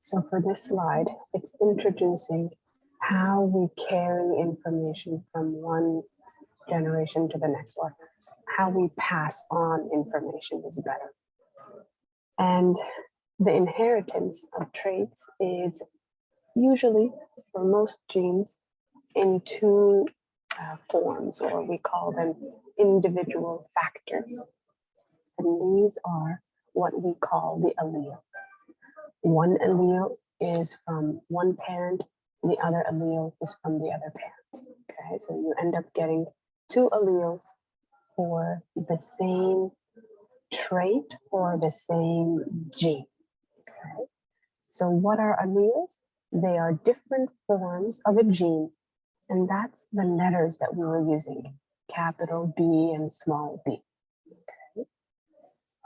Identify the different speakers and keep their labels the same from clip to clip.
Speaker 1: So for this slide, it's introducing how we carry information from one generation to the next one. How we pass on information is better. And the inheritance of traits is usually, for most genes, in two forms, or we call them individual factors. And these are what we call the allele. One allele is from one parent, the other allele is from the other parent. Okay, so you end up getting two alleles for the same trait or the same gene. Okay, so what are alleles? They are different forms of a gene, and that's the letters that we were using, capital B and small b. Okay,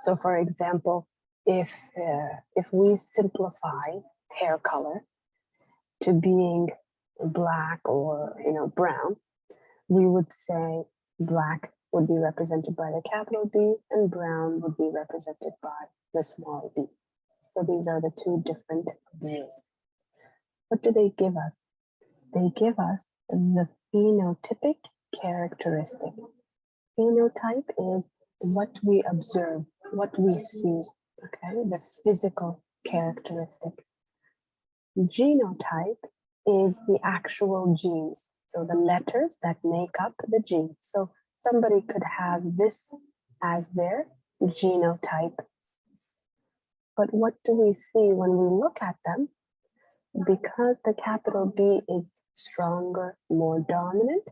Speaker 1: so for example, if we simplify hair color to being black or brown, we would say black would be represented by the capital B and brown would be represented by the small b. So these are the two different ways. What do they give us? They give us the phenotypic characteristic. Phenotype is what we observe, what we see, okay, the physical characteristic. Genotype is the actual genes, so the letters that make up the gene. So somebody could have this as their genotype. But what do we see when we look at them? Because the capital B is stronger, more dominant,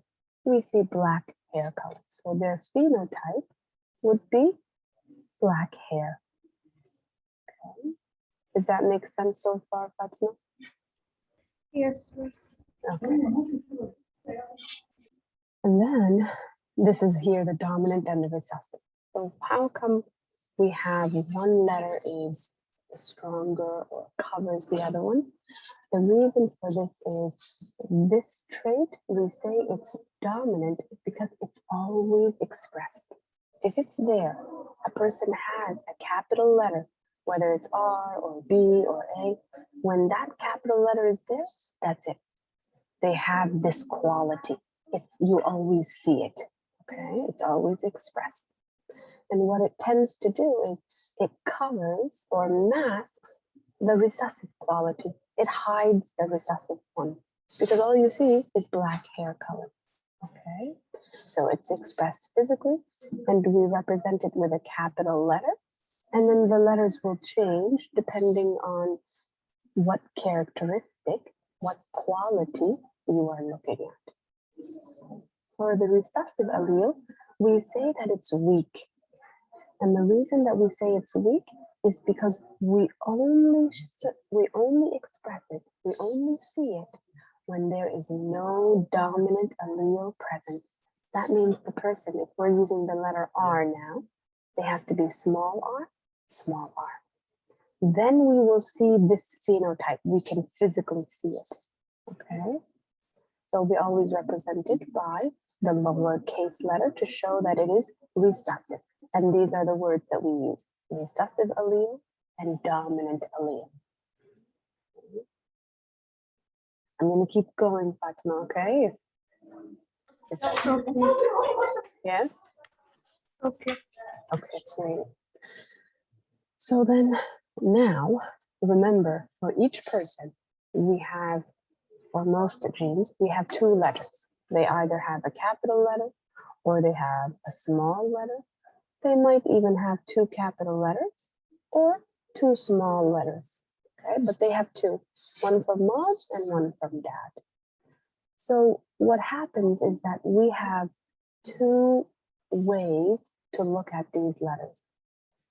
Speaker 1: we see black hair color. So their phenotype would be black hair. Okay. Does that make sense so far, Fatima?
Speaker 2: Yes.
Speaker 1: Okay. And then this is here the dominant and the recessive. So how come we have one letter is stronger or covers the other one? The reason for this is this trait, we say it's dominant because it's always expressed. If it's there, a person has a capital letter, whether it's R or B or A, when that capital letter is there, that's it. They have this quality. You always see it, okay? It's always expressed. And what it tends to do is it covers or masks the recessive quality. It hides the recessive one because all you see is black hair color, okay? So it's expressed physically and we represent it with a capital letter. And then the letters will change depending on what characteristic, what quality you are looking at. For the recessive allele, we say that it's weak. And the reason that we say it's weak is because we only express it, we only see it when there is no dominant allele present. That means the person, if we're using the letter R now, they have to be small r, small r. Then we will see this phenotype. We can physically see it, okay? So we always represent it by the lowercase letter to show that it is recessive. And these are the words that we use, recessive allele and dominant allele. I'm going to keep going, Fatima, okay? Yes?
Speaker 2: Okay.
Speaker 1: Okay, that's great. So then now, remember, for each person, we have, for most genes, we have two letters. They either have a capital letter or they have a small letter. They might even have two capital letters or two small letters, okay? But they have two, one from mom and one from dad. So what happens is that we have two ways to look at these letters.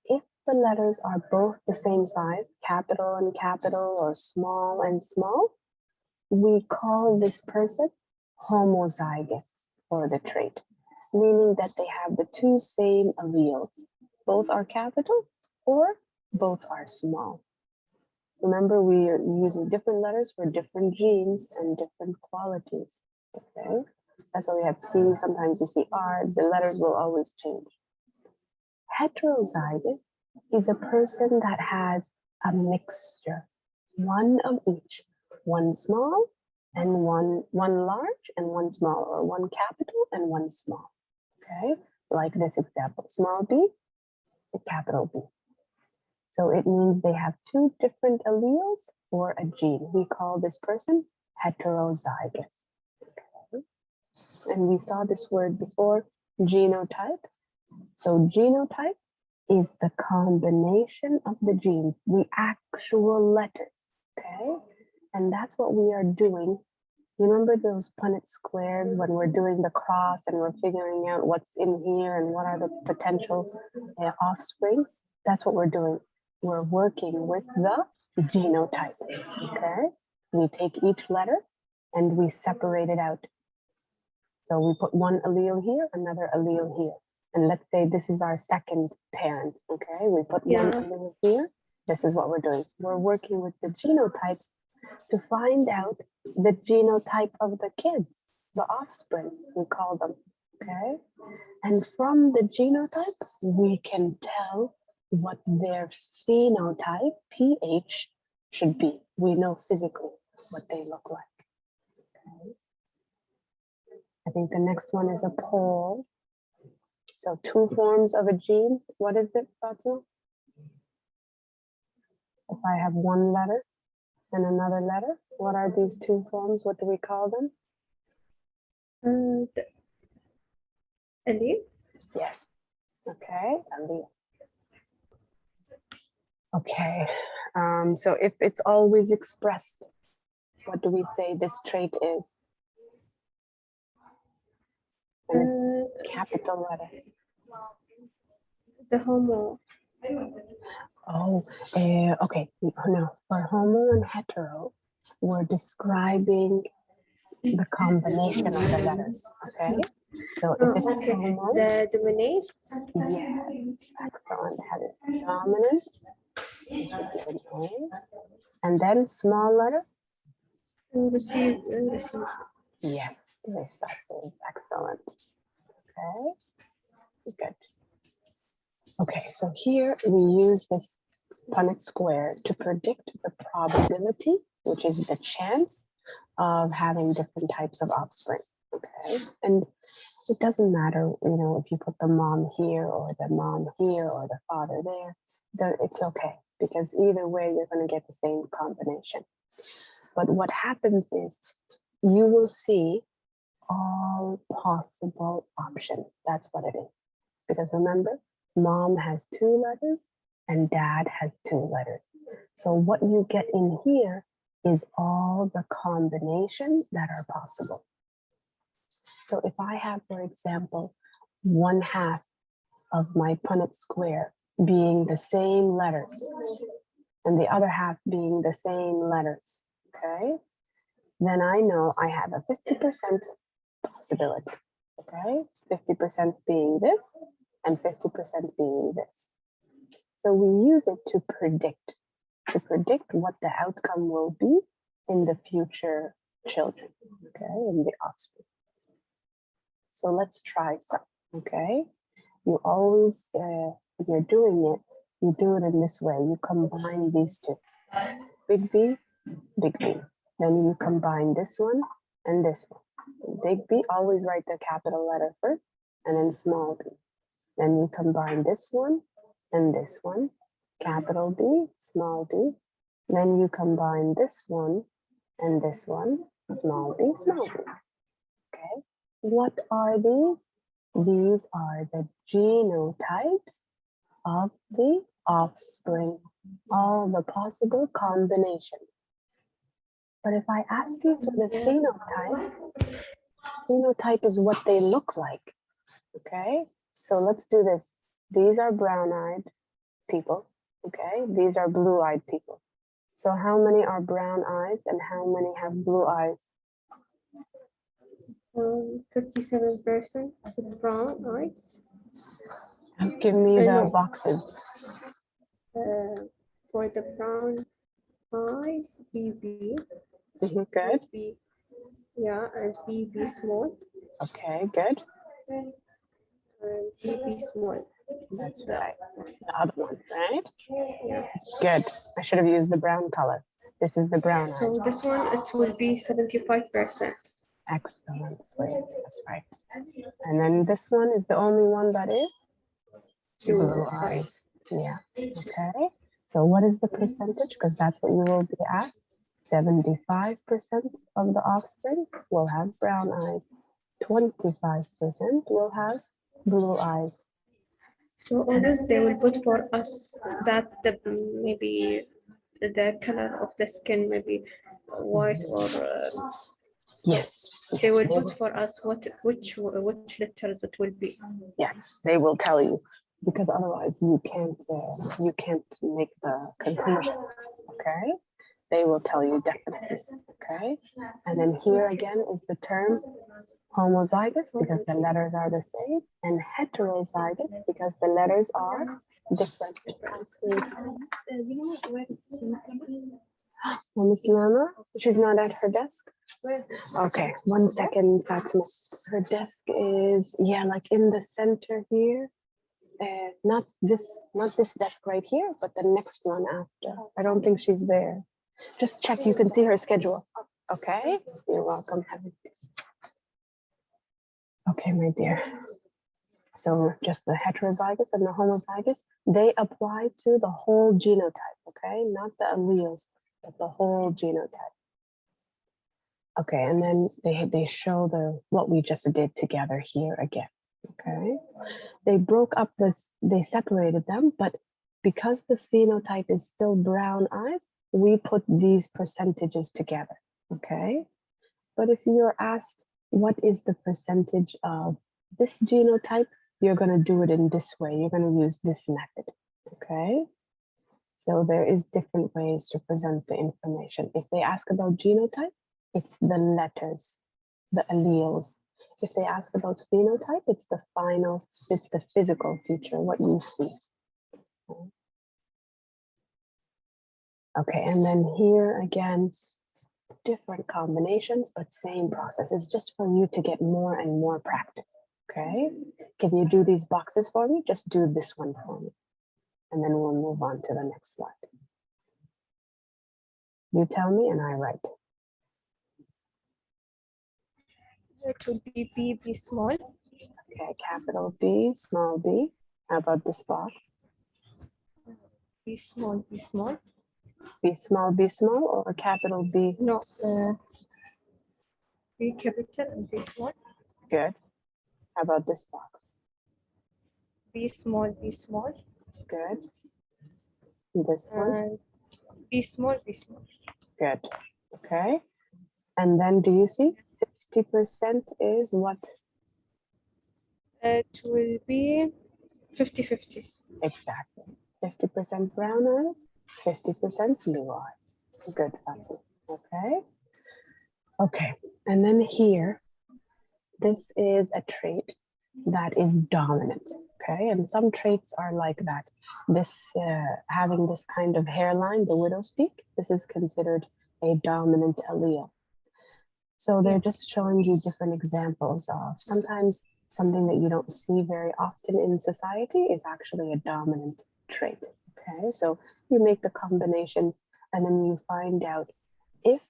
Speaker 1: If the letters are both the same size, capital and capital or small and small, we call this person homozygous for the trait, meaning that they have the two same alleles. Both are capital or both are small. Remember, we are using different letters for different genes and different qualities, okay? That's why we have T, sometimes you see R, the letters will always change. Heterozygous is a person that has a mixture. one of each, one small and one large and one small, or one capital and one small. Okay, like this example, small b, a capital B. So it means they have two different alleles or a gene. We call this person heterozygous. Okay. And we saw this word before, genotype. So genotype is the combination of the genes, the actual letters, okay? And that's what we are doing. You remember those Punnett squares when we're doing the cross and we're figuring out what's in here and what are the potential offspring? That's what we're doing. We're working with the genotype, okay? We take each letter and we separate it out. So we put one allele here, another allele here. And let's say this is our second parent, okay? We put one allele here. This is what we're doing. We're working with the genotypes to find out the genotype of the kids, the offspring, we call them, okay? And from the genotype, we can tell what their phenotype, pH, should be. We know physically what they look like, okay? I think the next one is a pole. So two forms of a gene. What is it, Fatima? If I have one letter and another letter, what are these two forms? What do we call them?
Speaker 2: Alleles?
Speaker 1: Yes. Okay, allele. Okay, so if it's always expressed, what do we say this trait is? And it's capital letter.
Speaker 2: The homo.
Speaker 1: Oh, okay. No, for homo and hetero, we're describing the combination of the letters. Okay, so if it's homo,
Speaker 2: The dominate.
Speaker 1: yeah, excellent. Have it dominant. This would be an A, and then small letter.
Speaker 2: Receive.
Speaker 1: Yes, recessive. Excellent. Okay, good. Okay, so here we use this Punnett square to predict the probability, which is the chance of having different types of offspring. Okay, and it doesn't matter, you know, if you put the mom here or the mom here or the father there, it's okay, because either way you're going to get the same combination. But what happens is you will see all possible options. That's what it is. Because remember, mom has two letters and dad has two letters. So what you get in here is all the combinations that are possible. So if I have, for example, 1/2 of my Punnett square being the same letters and the other half being the same letters, okay, then I know I have a 50% possibility, okay? 50% being this and 50% being this. So we use it to predict what the outcome will be in the future children, okay, in the offspring. So let's try some, okay? You always, if you're doing it, you do it in this way. You combine these two, big B, big B. Then you combine this one and this one. Big B, always write the capital letter first, and then small b. Then you combine this one and this one, capital B, small b. Then you combine this one and this one, small b, small b. Okay, what are these? These are the genotypes of the offspring, all the possible combinations. But if I ask you for the phenotype is what they look like, okay? So let's do this. These are brown-eyed people, okay? These are blue-eyed people. So how many are brown eyes and how many have blue eyes?
Speaker 2: 57% brown eyes.
Speaker 1: Give me the
Speaker 2: No.
Speaker 1: boxes.
Speaker 2: For the brown eyes, BB.
Speaker 1: Good.
Speaker 2: B, yeah, and BB small.
Speaker 1: Okay, good.
Speaker 2: And BB small.
Speaker 1: That's right. The other one, right?
Speaker 2: Yeah.
Speaker 1: Good. I should have used the brown color. This is the brown eyes.
Speaker 2: So this one, it will be 75%.
Speaker 1: Excellent, sweet. That's right. And then this one is the only one that is blue eyes. Yeah. Okay. So what is the percentage? Because that's what you will be asked. 75% of the offspring will have brown eyes. 25% will have blue eyes.
Speaker 2: So always they will put for us that the maybe the color of the skin maybe white or
Speaker 1: Yes.
Speaker 2: they will
Speaker 1: Yes,
Speaker 2: put for us which letters it will be.
Speaker 1: yes, they will tell you, because otherwise you can't make the conclusion. Okay. They will tell you definitely. Okay. And then here again is the term homozygous because the letters are the same, and heterozygous because the letters are different. Miss Lama, she's not at her desk. Okay, 1 second, Fatima. Her desk is, yeah, like in the center here. Not this desk right here, but the next one after. I don't think she's there. Just check, you can see her schedule. Okay, you're welcome. Okay, my dear. So just the heterozygous and the homozygous, they apply to the whole genotype, okay? Not the alleles, but the whole genotype. Okay, and then they show what we just did together here again, okay? They broke up they separated them, but because the phenotype is still brown eyes, we put these percentages together, okay? But if you're asked, what is the percentage of this genotype, you're going to do it in this way. You're going to use this method, okay? So there is different ways to present the information. If they ask about genotype, it's the letters, the alleles. If they ask about phenotype, it's the physical feature, what you see. Okay, and then here again, different combinations, but same process. It's just for you to get more and more practice, okay? Can you do these boxes for me? Just do this one for me. And then we'll move on to the next slide. You tell me and I write.
Speaker 2: It will be B small.
Speaker 1: Okay, capital B, small b. How about this box?
Speaker 2: B small, B small.
Speaker 1: B small, or capital B?
Speaker 2: No, B capital and B small.
Speaker 1: Good. How about this box?
Speaker 2: B small, B small.
Speaker 1: Good. This one?
Speaker 2: And B small, B small.
Speaker 1: Good. Okay. And then do you see 50% is what?
Speaker 2: It will be 50-50.
Speaker 1: Exactly. 50% brown eyes, 50% blue eyes. Good, Fatima. Okay. Okay. And then here, this is a trait that is dominant. Okay. And some traits are like that. This having this kind of hairline, the widow's peak, this is considered a dominant allele. So they're just showing you different examples of sometimes something that you don't see very often in society is actually a dominant trait. Okay, so you make the combinations and then you find out if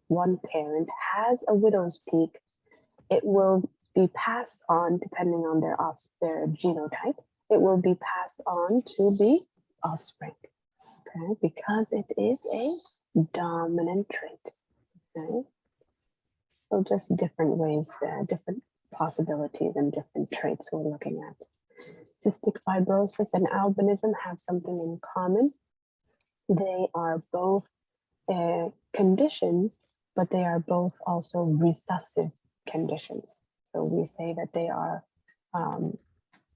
Speaker 1: one parent has a widow's peak, it will be passed on depending on their genotype. It will be passed on to the offspring. Okay, because it is a dominant trait. Okay. So just different ways, different possibilities and different traits we're looking at. Cystic fibrosis and albinism have something in common. They are both conditions, but they are both also recessive conditions. So we say that they are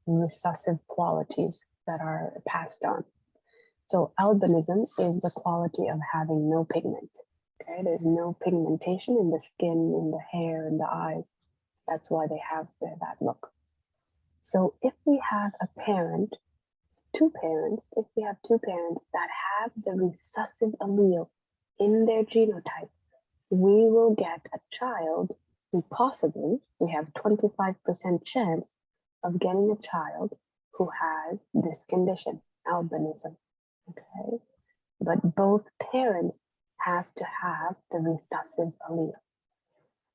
Speaker 1: recessive qualities that are passed on. So albinism is the quality of having no pigment. Okay, there's no pigmentation in the skin, in the hair, in the eyes. That's why they have that look. So if we have if we have two parents that have the recessive allele in their genotype, we will get a child who we have 25% chance of getting a child who has this condition, albinism. Okay. but both parents have to have the recessive allele.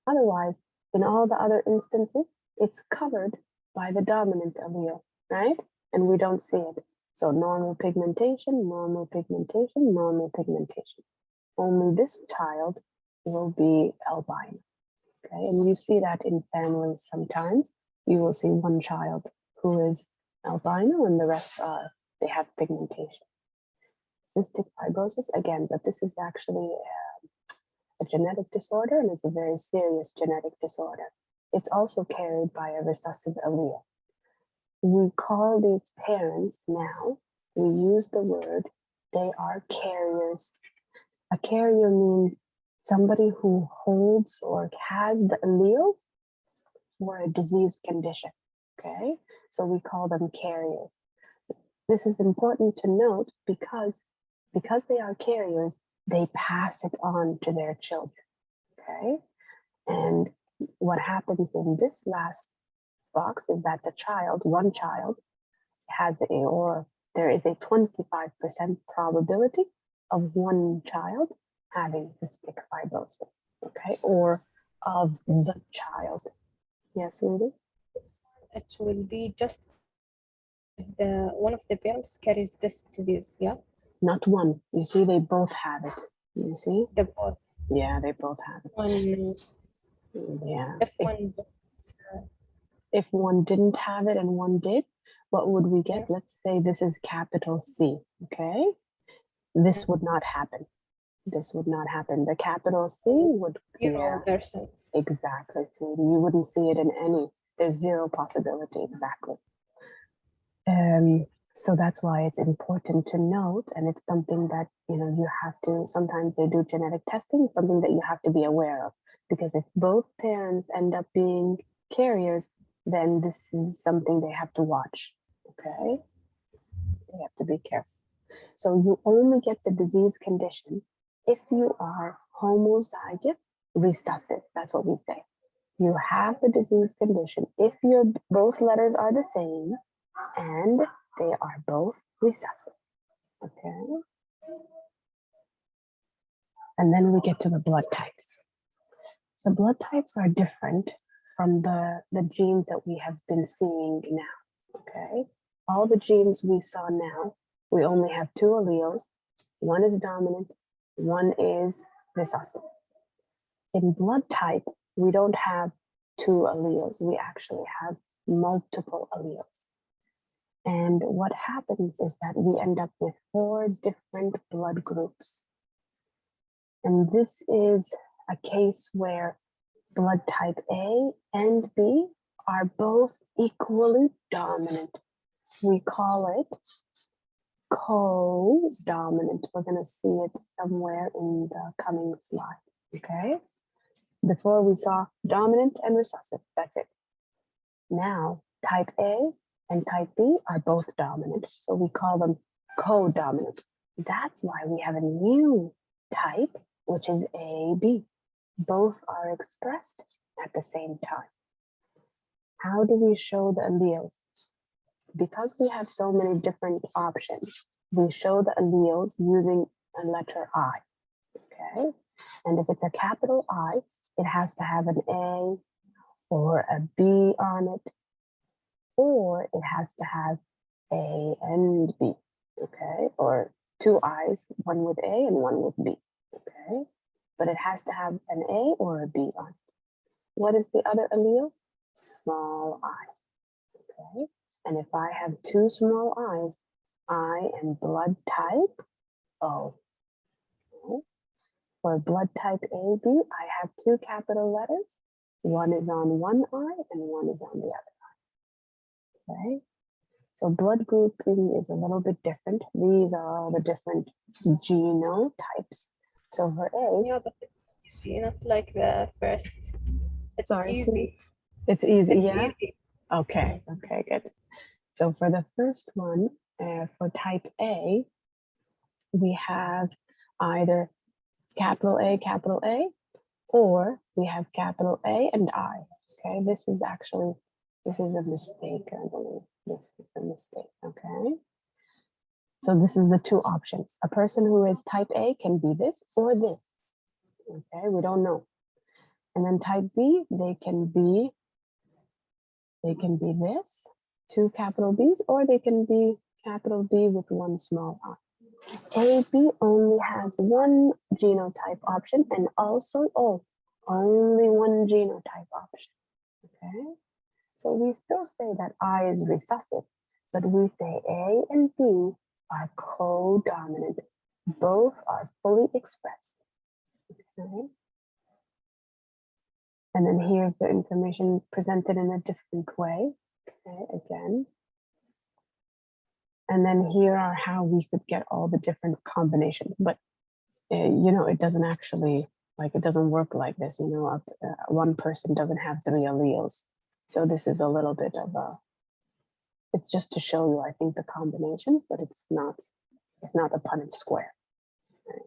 Speaker 1: Otherwise, in all the other instances, it's covered by the dominant allele, right? And we don't see it. So normal pigmentation, normal pigmentation, normal pigmentation. Only this child will be albino. Okay, and you see that in families sometimes. You will see one child who is albino and the rest are, they have pigmentation. Cystic fibrosis, again, but this is actually a genetic disorder, and it's a very serious genetic disorder. It's also carried by a recessive allele. We call these parents now, we use the word, they are carriers. A carrier means somebody who holds or has the allele for a disease condition, okay? So we call them carriers. This is important to note because they are carriers, they pass it on to their children, okay? And what happens in this last box is that the child, one child, has there is a 25% probability of one child having cystic fibrosis, okay? Or of the child. Yes, Rudy?
Speaker 2: It will be just if one of the parents carries this disease, yeah?
Speaker 1: Not one. You see, they both have it. You see?
Speaker 2: The both.
Speaker 1: Yeah, they both have it.
Speaker 2: One,
Speaker 1: Yeah.
Speaker 2: if
Speaker 1: If one didn't have it and one did, what would we get? Let's say this is capital C, okay? This would not happen. This would not happen. The capital C would,
Speaker 2: 0%.
Speaker 1: Exactly. So you wouldn't see it in any, there's zero possibility, exactly. So that's why it's important to note, and it's something that, you have to, sometimes they do genetic testing, something that you have to be aware of, because if both parents end up being carriers, then this is something they have to watch, okay? They have to be careful. So you only get the disease condition if you are homozygous recessive. That's what we say. You have the disease condition if your both letters are the same and they are both recessive. Okay. And then we get to the blood types. The blood types are different from the genes that we have been seeing now. Okay. All the genes we saw now, we only have two alleles. One is dominant, one is recessive. In blood type, we don't have two alleles. We actually have multiple alleles. And what happens is that we end up with 4 different blood groups. And this is a case where blood type A and B are both equally dominant. We call it co-dominant. We're going to see it somewhere in the coming slide, okay? Before we saw dominant and recessive, that's it. Now, type A and type B are both dominant, so we call them co-dominant. That's why we have a new type, which is AB. Both are expressed at the same time. How do we show the alleles? Because we have so many different options, we show the alleles using a letter I, okay? And if it's a capital I, it has to have an A or a B on it, or it has to have A and B, okay? Or 2 I's, one with A and one with B, okay? But it has to have an A or a B on it. What is the other allele? Small I, okay? And if I have 2 small i's, I am blood type O. Okay? For blood type AB, I have 2 capital letters. One is on one eye and one is on the other eye. Okay? So blood grouping is a little bit different. These are all the different genotypes. So for A,
Speaker 2: Yeah, but it's not like the first. It's
Speaker 1: sorry,
Speaker 2: easy.
Speaker 1: It's easy,
Speaker 2: It's
Speaker 1: yeah?
Speaker 2: easy.
Speaker 1: Okay, good. So for the first one, for type A, we have either capital A, or we have capital A and I. Okay, this is a mistake, I believe. This is a mistake, okay? So this is the two options. A person who is type A can be this or this. Okay, we don't know. And then type B, they can be this, two capital B's, or they can be capital B with one small I. AB only has one genotype option and also only one genotype option. Okay, so we still say that I is recessive, but we say A and B are co-dominant. Both are fully expressed. Okay. And then here's the information presented in a different way. Okay, again. And then here are how we could get all the different combinations. But, you know, it doesn't actually, like, it doesn't work like this. You know, one person doesn't have 3 alleles. So this is a little bit of a, it's just to show you, I think, the combinations, but it's not a Punnett square. Right?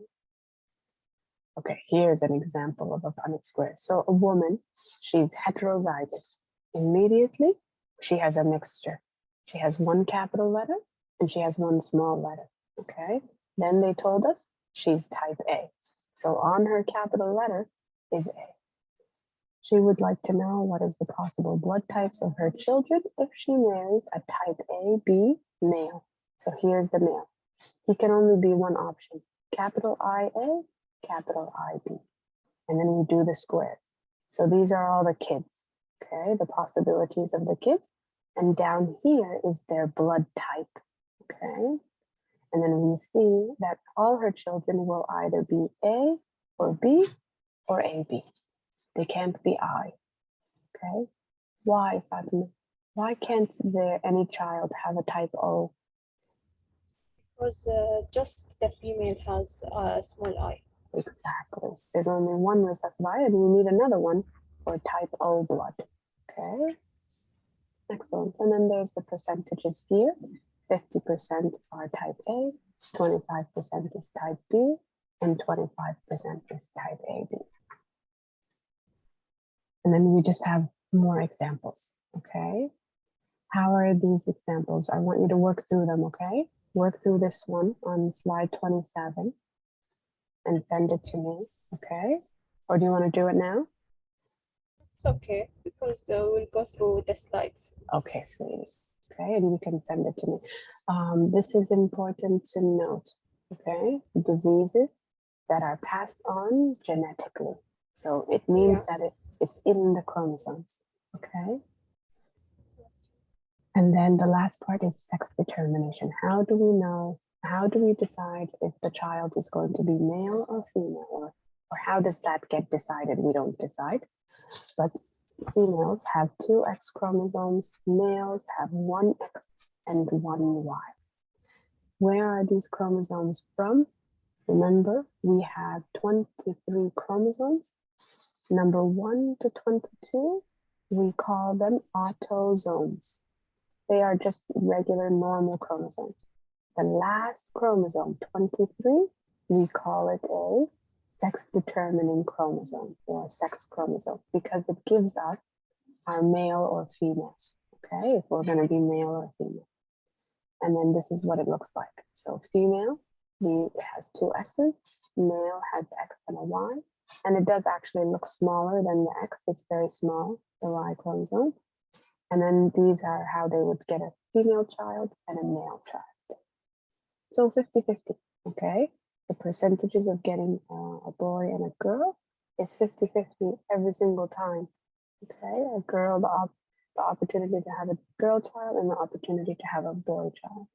Speaker 1: Okay, here's an example of a Punnett square. So a woman, she's heterozygous. Immediately, she has a mixture. She has one capital letter and she has one small letter, okay? Then they told us she's type A. So on her capital letter is A. She would like to know what is the possible blood types of her children if she marries a type AB male. So here's the male. He can only be one option, capital IA, capital IB. And then we do the squares. So these are all the kids, okay? The possibilities of the kids. And down here is their blood type, okay? And then we see that all her children will either be A or B or AB. They can't be I, okay? Why, Fatima? Why can't any child have a type O?
Speaker 2: Because just the female has a small I.
Speaker 1: Exactly. There's only one recessive I, and we need another one for type O blood. Okay. Excellent. And then there's the percentages here. 50% are type A, 25% is type B, and 25% is type AB. And then we just have more examples. Okay. How are these examples? I want you to work through them. Okay. Work through this one on slide 27. And send it to me, okay? Or do you want to do it now?
Speaker 2: It's okay, because we'll go through the slides.
Speaker 1: Okay, sweetie. Okay, and you can send it to me. This is important to note, okay? Diseases that are passed on genetically. So it means that it's in the chromosomes, okay? And then the last part is sex determination. How do we know? How do we decide if the child is going to be male or female? Or how does that get decided? We don't decide. But females have 2 X chromosomes. Males have 1 X and 1 Y. Where are these chromosomes from? Remember, we have 23 chromosomes. Number 1 to 22, we call them autosomes. They are just regular normal chromosomes. The last chromosome, 23, we call it a sex-determining chromosome or sex chromosome because it gives us our male or female, okay, if we're going to be male or female. And then this is what it looks like. So female, it has 2 X's, male has X and a Y, and it does actually look smaller than the X. It's very small, the Y chromosome. And then these are how they would get a female child and a male child. So 50-50, okay? The percentages of getting a boy and a girl is 50-50 every single time, okay? A girl, the opportunity to have a girl child and the opportunity to have a boy child.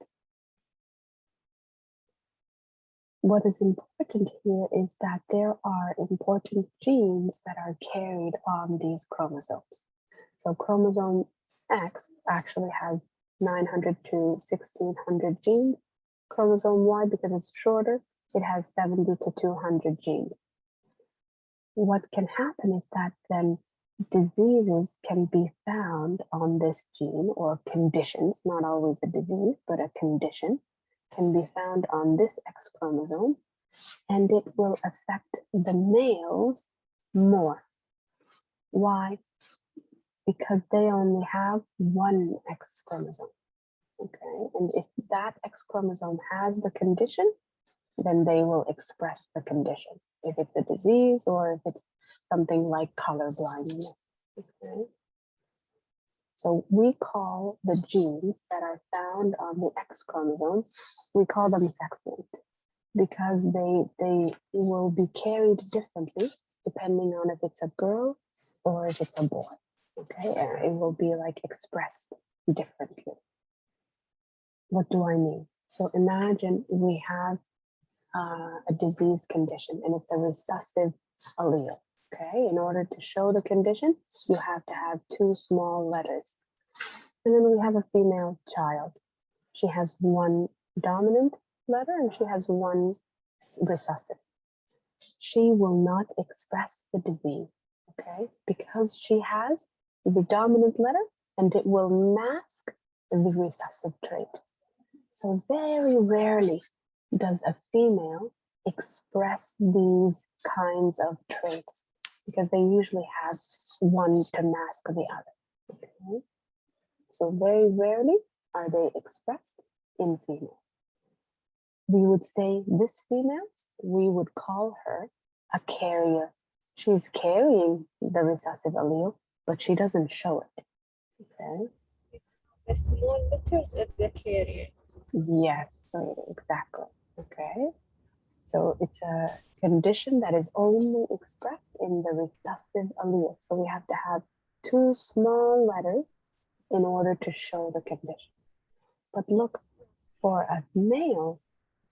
Speaker 1: What is important here is that there are important genes that are carried on these chromosomes. So chromosome X actually has 900 to 1600 genes. Chromosome Y, because it's shorter, it has 70 to 200 genes. What can happen is that then diseases can be found on this gene, or conditions, not always a disease, but a condition can be found on this X chromosome, and it will affect the males more. Why? Because they only have 1 X chromosome. Okay, and if that X chromosome has the condition, then they will express the condition. If it's a disease or if it's something like color blindness. Okay. So we call the genes that are found on the X chromosome, we call them sex-linked because they will be carried differently depending on if it's a girl or if it's a boy. Okay, and it will be like expressed differently. What do I mean? So imagine we have a disease condition and it's a recessive allele. Okay, in order to show the condition, you have to have two small letters. And then we have a female child. She has one dominant letter and she has one recessive. She will not express the disease, okay, because she has the dominant letter and it will mask the recessive trait. So very rarely does a female express these kinds of traits because they usually have one to mask the other. Okay? So very rarely are they expressed in females. We would say this female, we would call her a carrier. She's carrying the recessive allele, but she doesn't show it. Okay.
Speaker 2: The small letters of the carriers.
Speaker 1: Yes, exactly. Okay. So it's a condition that is only expressed in the recessive allele. So we have to have two small letters in order to show the condition. But look, for a male,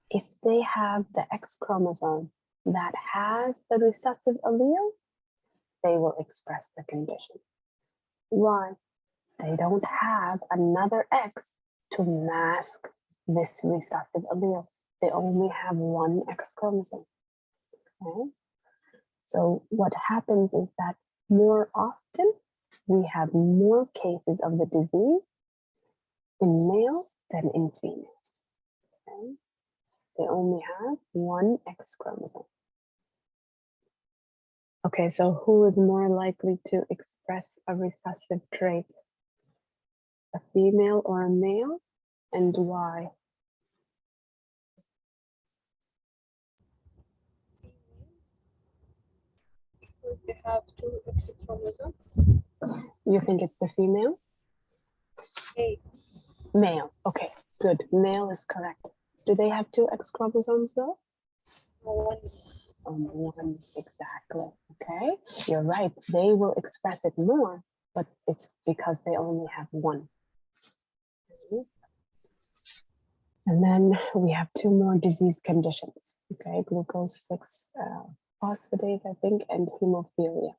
Speaker 1: if they have the X chromosome that has the recessive allele, they will express the condition. Why? They don't have another X to mask this recessive allele. They only have one X chromosome. Okay? So what happens is that more often we have more cases of the disease in males than in females. Okay? They only have one X chromosome. Okay, so who is more likely to express a recessive trait? A female or a male? And why?
Speaker 2: Because they have two X chromosomes.
Speaker 1: You think it's the female?
Speaker 2: Hey,
Speaker 1: Male. Okay, good. Male is correct. Do they have two X chromosomes though?
Speaker 2: one.
Speaker 1: Only one, exactly. Okay, you're right. They will express it more, but it's because they only have one. And then we have two more disease conditions. Okay, glucose 6 phosphatase, I think, and hemophilia.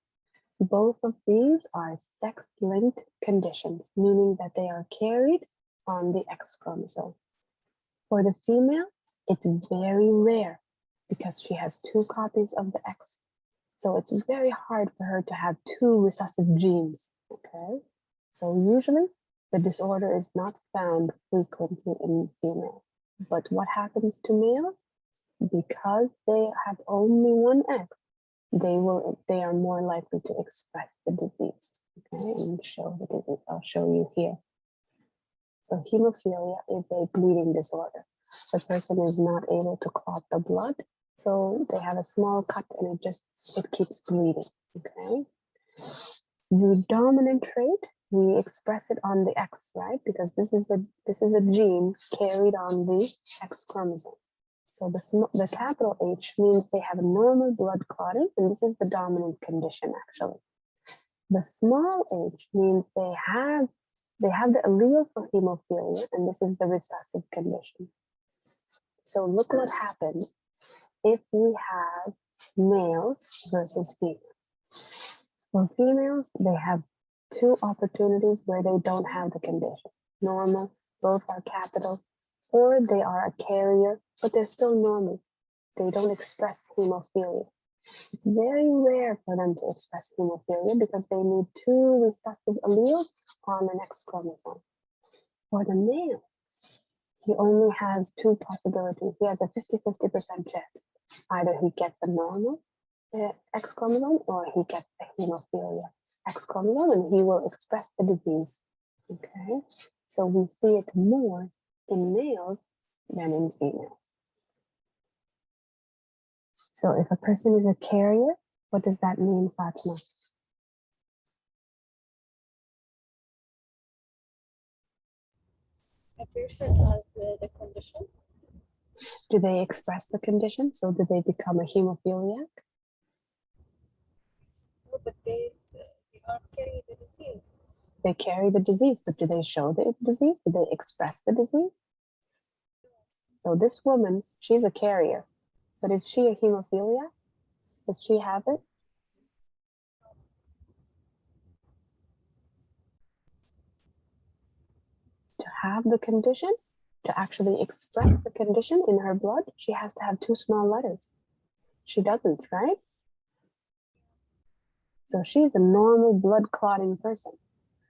Speaker 1: Both of these are sex-linked conditions, meaning that they are carried on the X chromosome. For the female, it's very rare because she has two copies of the X. So it's very hard for her to have two recessive genes, okay? So usually the disorder is not found frequently in females. But what happens to males? Because they have only one X, they are more likely to express the disease. Okay, and show the disease. I'll show you here. So hemophilia is a bleeding disorder. The person is not able to clot the blood, so they have a small cut and it keeps bleeding. Okay. The dominant trait, we express it on the X, right? Because this is a gene carried on the X chromosome. So the capital H means they have a normal blood clotting, and this is the dominant condition actually. The small h means they have the allele for hemophilia, and this is the recessive condition. So look what happens if we have males versus females. For females, they have two opportunities where they don't have the condition. Normal, both are capital, or they are a carrier, but they're still normal. They don't express hemophilia. It's very rare for them to express hemophilia because they need two recessive alleles on the X chromosome. For the male, he only has two possibilities. He has a 50-50% chance. Either he gets a normal X chromosome or he gets a hemophilia X chromosome and he will express the disease. Okay. So we see it more in males than in females. So if a person is a carrier, what does that mean, Fatima?
Speaker 2: A person has the condition.
Speaker 1: Do they express the condition? So do they become a hemophiliac?
Speaker 2: No, but they are carrying the disease.
Speaker 1: They carry the disease, but do they show the disease? Do they express the disease? So this woman, she's a carrier, but is she a hemophiliac? Does she have it? To have the condition, to actually express the condition in her blood, she has to have 2 small letters. She doesn't, right? So she's a normal blood clotting person.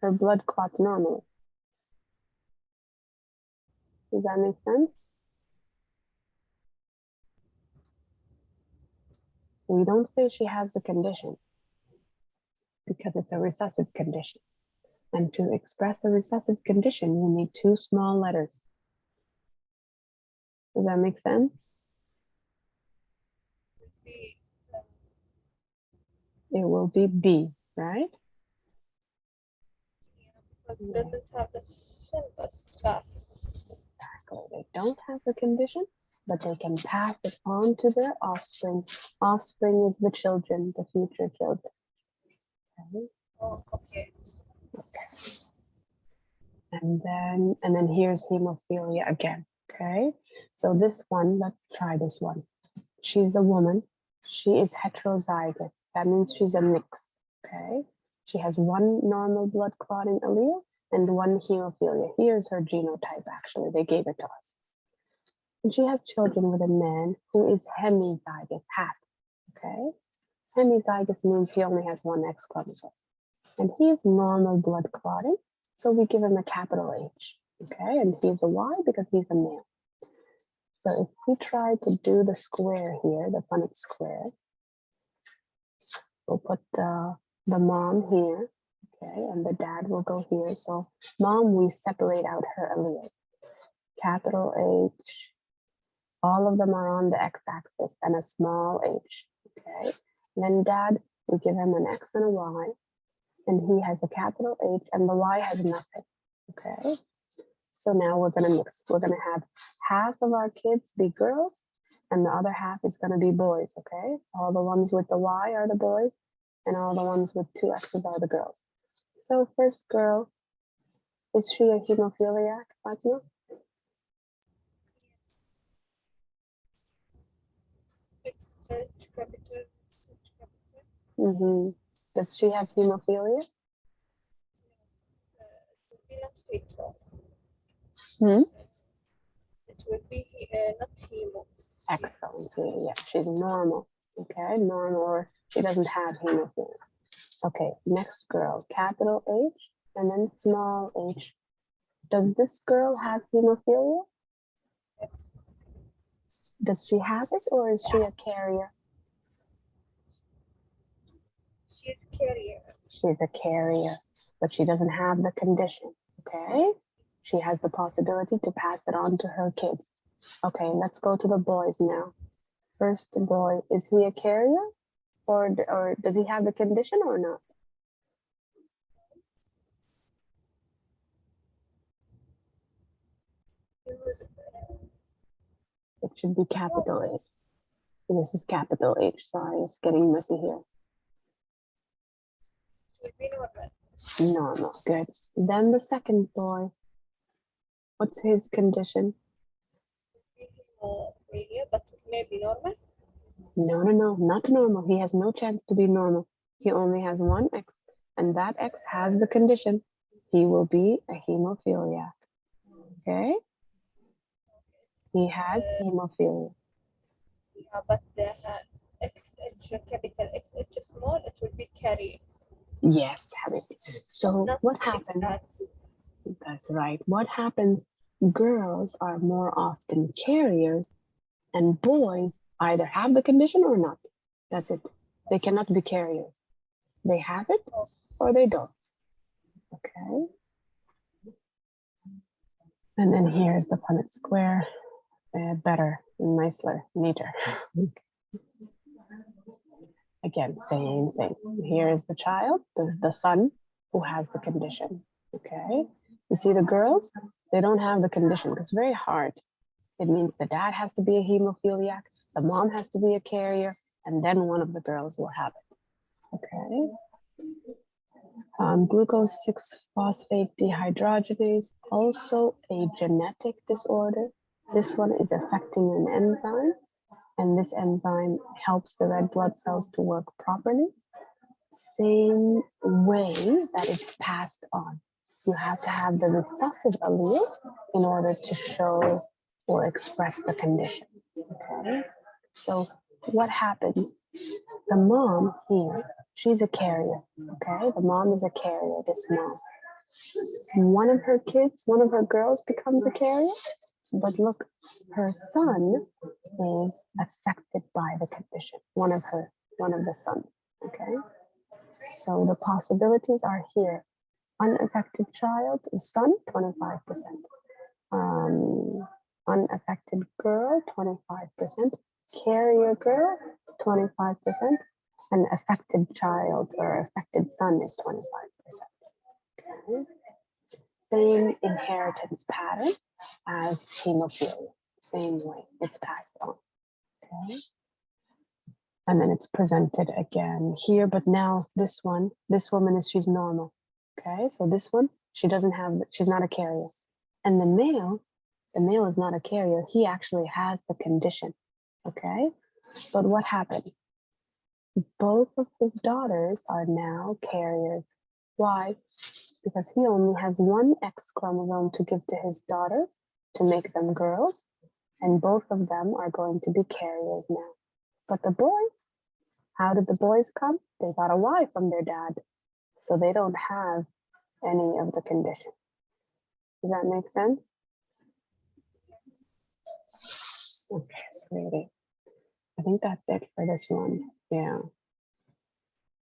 Speaker 1: Her blood clots normally. Does that make sense? We don't say she has the condition because it's a recessive condition. And to express a recessive condition, you need 2 small letters. Does that make sense? It will be B, right?
Speaker 2: Because it doesn't have the condition, but it's fast.
Speaker 1: Exactly. They don't have the condition, but they can pass it on to their offspring. Offspring is the children, the future children. Okay.
Speaker 2: Oh, okay.
Speaker 1: And then here's hemophilia again. Okay. So this one, let's try this one. She's a woman. She is heterozygous. That means she's a mix. Okay. She has 1 normal blood clotting allele and 1 hemophilia. Here's her genotype, actually. They gave it to us. And she has children with a man who is hemizygous, half. Okay. Hemizygous means he only has 1 X chromosome. And he is normal blood clotting. So we give him a capital H. Okay. And he's a Y because he's a male. So if we try to do the square here, the Punnett square, we'll put the mom here, okay, and the dad will go here. So mom, we separate out her allele. Capital H, all of them are on the x-axis and a small h, okay? And then dad, we give him an x and a y, and he has a capital H and the y has nothing, okay? So now we're gonna mix. We're gonna have half of our kids be girls and the other half is gonna be boys, okay? All the ones with the Y are the boys and all the ones with 2 X's are the girls. So first girl, is she a hemophiliac, Fatima?
Speaker 2: H capital, H capital.
Speaker 1: Mm-hmm. Does she have hemophilia?
Speaker 2: It will be not hetero.
Speaker 1: Hmm?
Speaker 2: It will be not hemo.
Speaker 1: Excellent. Yeah, she's normal. Okay, normal, or she doesn't have hemophilia. Okay, next girl, capital H and then small h. Does this girl have hemophilia?
Speaker 2: Yes.
Speaker 1: Does she have it or is she a carrier?
Speaker 2: She's carrier.
Speaker 1: She's a carrier, but she doesn't have the condition, okay? She has the possibility to pass it on to her kids. Okay, let's go to the boys now. First boy, is he a carrier or does he have the condition or not? It should be capital H. This is capital H, sorry, it's getting messy here.
Speaker 2: It will be normal.
Speaker 1: Normal, good. Then the second boy, what's his condition?
Speaker 2: Hemophilia, but maybe normal.
Speaker 1: No, not normal. He has no chance to be normal. He only has 1 X, and that X has the condition. He will be a hemophiliac. Okay? He has hemophilia.
Speaker 2: Yeah, but the XH capital, XH small, it will be carrier.
Speaker 1: Yes, so
Speaker 2: Not
Speaker 1: what
Speaker 2: mix
Speaker 1: happens?
Speaker 2: that.
Speaker 1: That's right. What happens? Girls are more often carriers, and boys either have the condition or not. That's it. They cannot be carriers. They have it or they don't. Okay. And then here's the Punnett square, better, nicer, neater. Again, same thing. Here is the child, the son who has the condition. Okay. You see the girls, they don't have the condition because it's very hard. It means the dad has to be a hemophiliac, the mom has to be a carrier, and then one of the girls will have it. Okay. Glucose 6-phosphate dehydrogenase, also a genetic disorder. This one is affecting an enzyme, and this enzyme helps the red blood cells to work properly. Same way that it's passed on. You have to have the recessive allele in order to show or express the condition. Okay, so what happens? The mom here, she's a carrier. Okay, the mom is a carrier, this mom. One of her kids, one of her girls becomes a carrier, but look, her son is affected by the condition. One of the sons. Okay, so the possibilities are here. Unaffected child, son, 25%. Unaffected girl, 25%. Carrier girl, 25%. And affected child or affected son is 25%. Okay. Same inheritance pattern as hemophilia. Same way, it's passed on. Okay. And then it's presented again here, but now this woman she's normal. Okay, so this one, she's not a carrier. And the male is not a carrier. He actually has the condition. Okay, but what happened? Both of his daughters are now carriers. Why? Because he only has one X chromosome to give to his daughters to make them girls, and both of them are going to be carriers now. But the boys, how did the boys come? They got a Y from their dad, so they don't have any of the condition. Does that make sense? Okay, sweetie. I think that's it for this one. Yeah.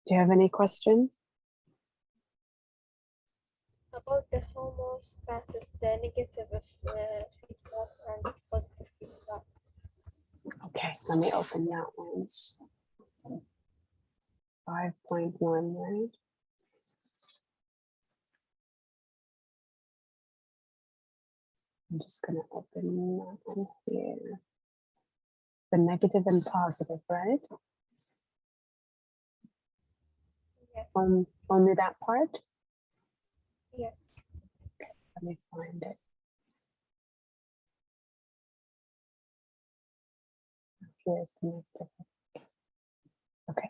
Speaker 1: Do you have any questions?
Speaker 2: About the homeostasis, the negative feedback and positive feedback.
Speaker 1: Okay, let me open that one. 5.1, right? I'm just going to open that one here. The negative and positive, right?
Speaker 2: Yes.
Speaker 1: Only that part?
Speaker 2: Yes.
Speaker 1: Okay, let me find it. Here's the negative. Okay.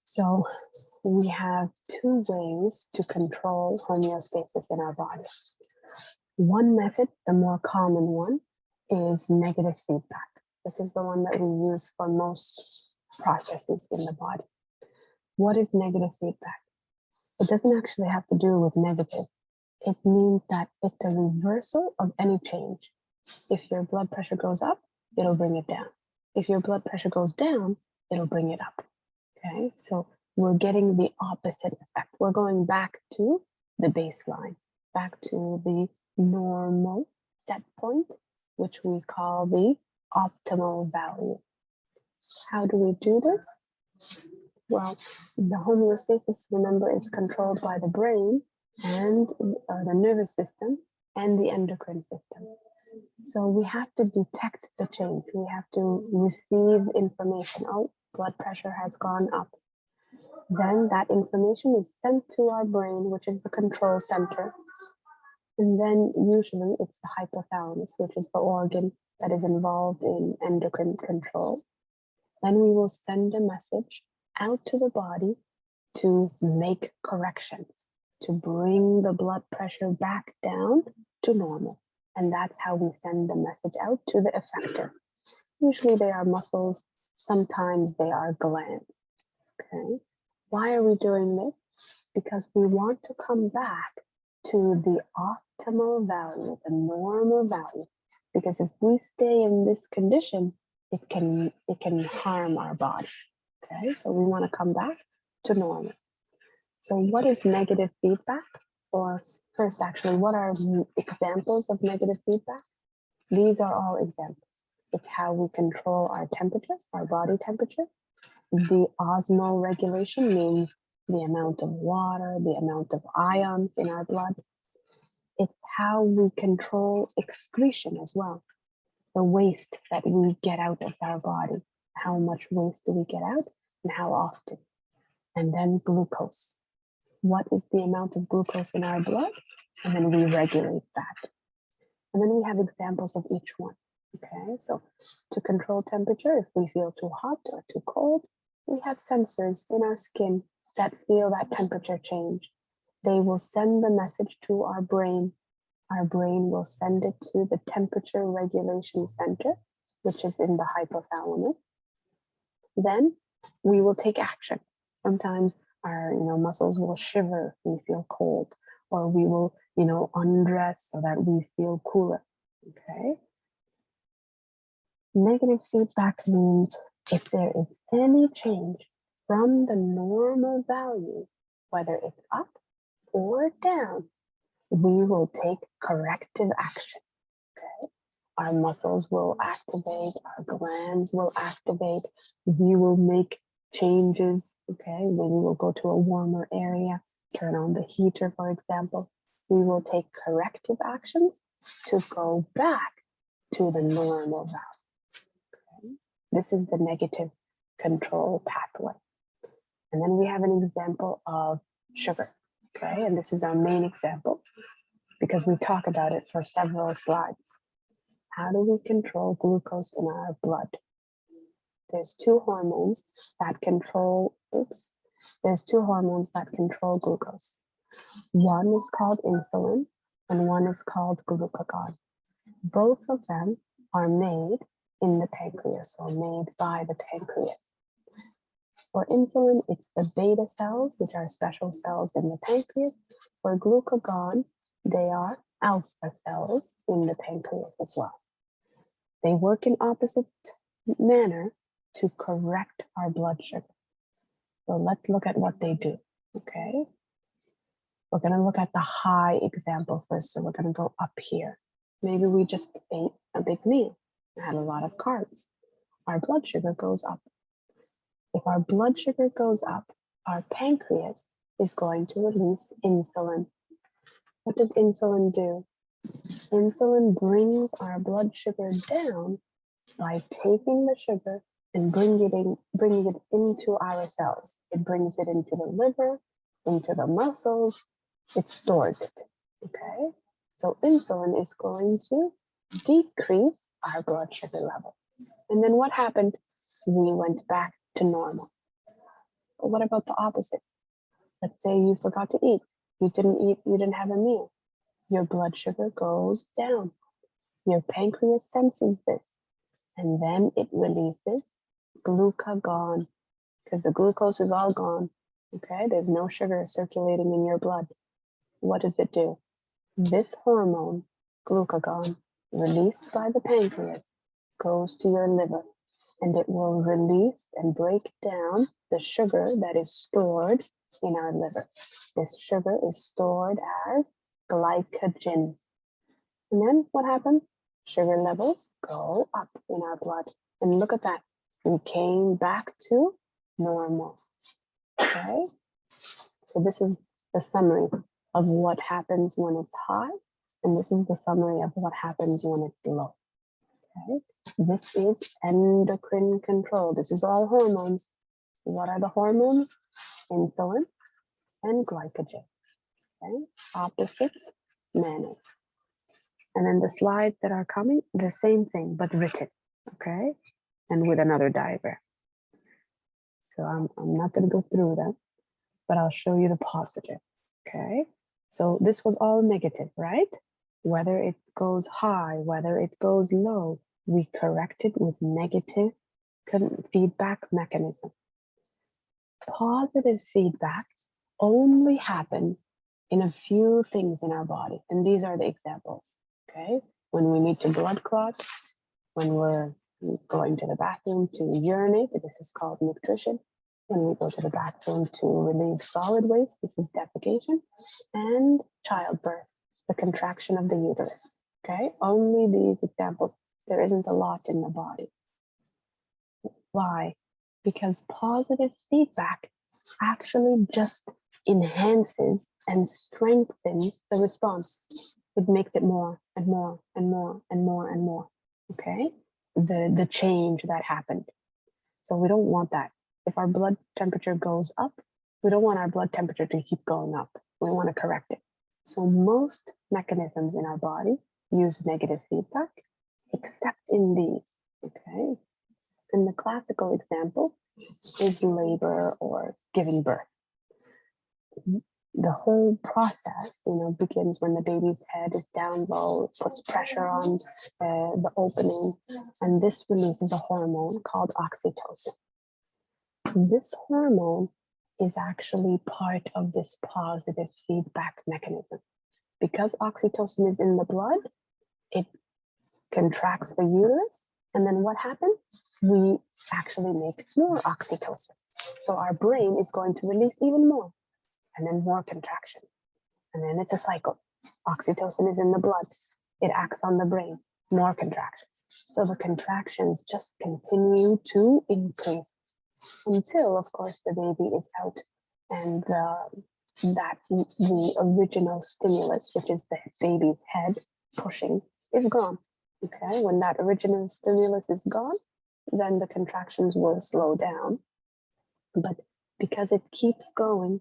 Speaker 1: So we have two ways to control homeostasis in our body. One method, the more common one, is negative feedback. This is the one that we use for most processes in the body. What is negative feedback? It doesn't actually have to do with negative. It means that it's a reversal of any change. If your blood pressure goes up, it'll bring it down. If your blood pressure goes down, it'll bring it up. Okay, so we're getting the opposite effect. We're going back to the baseline, back to the normal set point, which we call the optimal value. How do we do this? Well, the homeostasis, remember, is controlled by the brain and the nervous system and the endocrine system. So we have to detect the change. We have to receive information. Oh, blood pressure has gone up. Then that information is sent to our brain, which is the control center. And then usually it's the hypothalamus, which is the organ that is involved in endocrine control. Then we will send a message out to the body to make corrections, to bring the blood pressure back down to normal. And that's how we send the message out to the effector. Usually they are muscles, sometimes they are glands. Okay. Why are we doing this? Because we want to come back to the optimal value, the normal value. Because if we stay in this condition, it can harm our body. Okay, so we want to come back to normal. So what is negative feedback? or first, actually, what are examples of negative feedback? These are all examples. It's how we control our temperature, our body temperature. The osmoregulation means the amount of water, the amount of ions in our blood. It's how we control excretion as well. The waste that we get out of our body. How much waste do we get out and how often? And then glucose. What is the amount of glucose in our blood? And then we regulate that. And then we have examples of each one. Okay, so to control temperature, if we feel too hot or too cold, we have sensors in our skin that feel that temperature change. They will send the message to our brain. Our brain will send it to the temperature regulation center, which is in the hypothalamus. Then we will take action. Sometimes our muscles will shiver if we feel cold, or we will undress so that we feel cooler. Okay. Negative feedback means if there is any change from the normal value, whether it's up or down, we will take corrective action. Okay. Our muscles will activate, our glands will activate, we will make changes. Okay, maybe we'll go to a warmer area, turn on the heater, for example. We will take corrective actions to go back to the normal value. Okay. This is the negative control pathway. And then we have an example of sugar. Okay, and this is our main example because we talk about it for several slides. How do we control glucose in our blood? There's two hormones that control glucose. One is called insulin and one is called glucagon. Both of them are made in the pancreas or made by the pancreas. For insulin, it's the beta cells, which are special cells in the pancreas. For glucagon, they are alpha cells in the pancreas as well. They work in opposite manner to correct our blood sugar. So let's look at what they do, okay? We're gonna look at the high example first. So we're gonna go up here. Maybe we just ate a big meal, had a lot of carbs. Our blood sugar goes up. If our blood sugar goes up, our pancreas is going to release insulin. What does insulin do? Insulin brings our blood sugar down by taking the sugar and bringing it into our cells. It brings it into the liver, into the muscles, it stores it, okay? So insulin is going to decrease our blood sugar level. And then what happened? We went back to normal. But what about the opposite? Let's say you forgot to eat. You didn't have a meal. Your blood sugar goes down. Your pancreas senses this, and then it releases glucagon because the glucose is all gone. Okay, there's no sugar circulating in your blood. What does it do? This hormone, glucagon, released by the pancreas, goes to your liver, and it will release and break down the sugar that is stored in our liver. This sugar is stored as glycogen. And then what happens? Sugar levels go up in our blood. And look at that. We came back to normal. Okay? So this is the summary of what happens when it's high. And this is the summary of what happens when it's low. Okay? This is endocrine control. This is all hormones. What are the hormones? Insulin and glycogen. Okay? Opposites, manners. And then the slides that are coming, the same thing, but written, okay? And with another diagram. So I'm not gonna go through them, but I'll show you the positive, okay? So this was all negative, right? Whether it goes high, whether it goes low, we correct it with negative feedback mechanism. Positive feedback only happens in a few things in our body. And these are the examples, okay? When we need to blood clot, when we're going to the bathroom to urinate, this is called nutrition. When we go to the bathroom to relieve solid waste, this is defecation. And childbirth, the contraction of the uterus. Okay, only these examples. There isn't a lot in the body. Why? Because positive feedback actually just enhances and strengthens the response. It makes it more and more and more and more and more. Okay, the change that happened. So we don't want that. If our blood temperature goes up, we don't want our blood temperature to keep going up. We want to correct it. So most mechanisms in our body use negative feedback, except in these. Okay. And the classical example is labor or giving birth. The whole process, begins when the baby's head is down low, puts pressure on the opening, and this releases a hormone called oxytocin. This hormone is actually part of this positive feedback mechanism. Because oxytocin is in the blood, it contracts the uterus, and then what happens? We actually make more oxytocin. So our brain is going to release even more, and then more contraction. And then it's a cycle. Oxytocin is in the blood. It acts on the brain, more contractions. So the contractions just continue to increase until, of course, the baby is out and the original stimulus, which is the baby's head pushing, is gone. Okay, when that original stimulus is gone, then the contractions will slow down. But because it keeps going,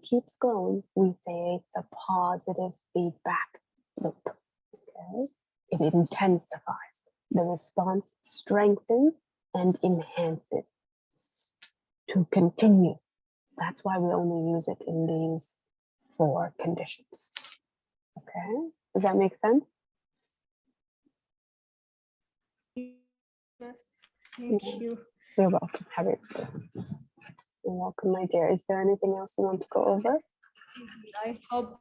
Speaker 1: we say it's a positive feedback loop. Okay, it intensifies. The response strengthens and enhances to continue. That's why we only use it in these 4 conditions. Okay, does that make sense?
Speaker 2: Yes, thank you.
Speaker 1: You're welcome. Have it. You're welcome, my dear. Is there anything else you want to go over?
Speaker 2: I hope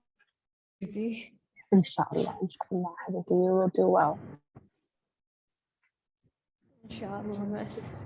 Speaker 2: easy.
Speaker 1: Inshallah, inshallah, Habibti, you will do well.
Speaker 2: Inshallah, miss.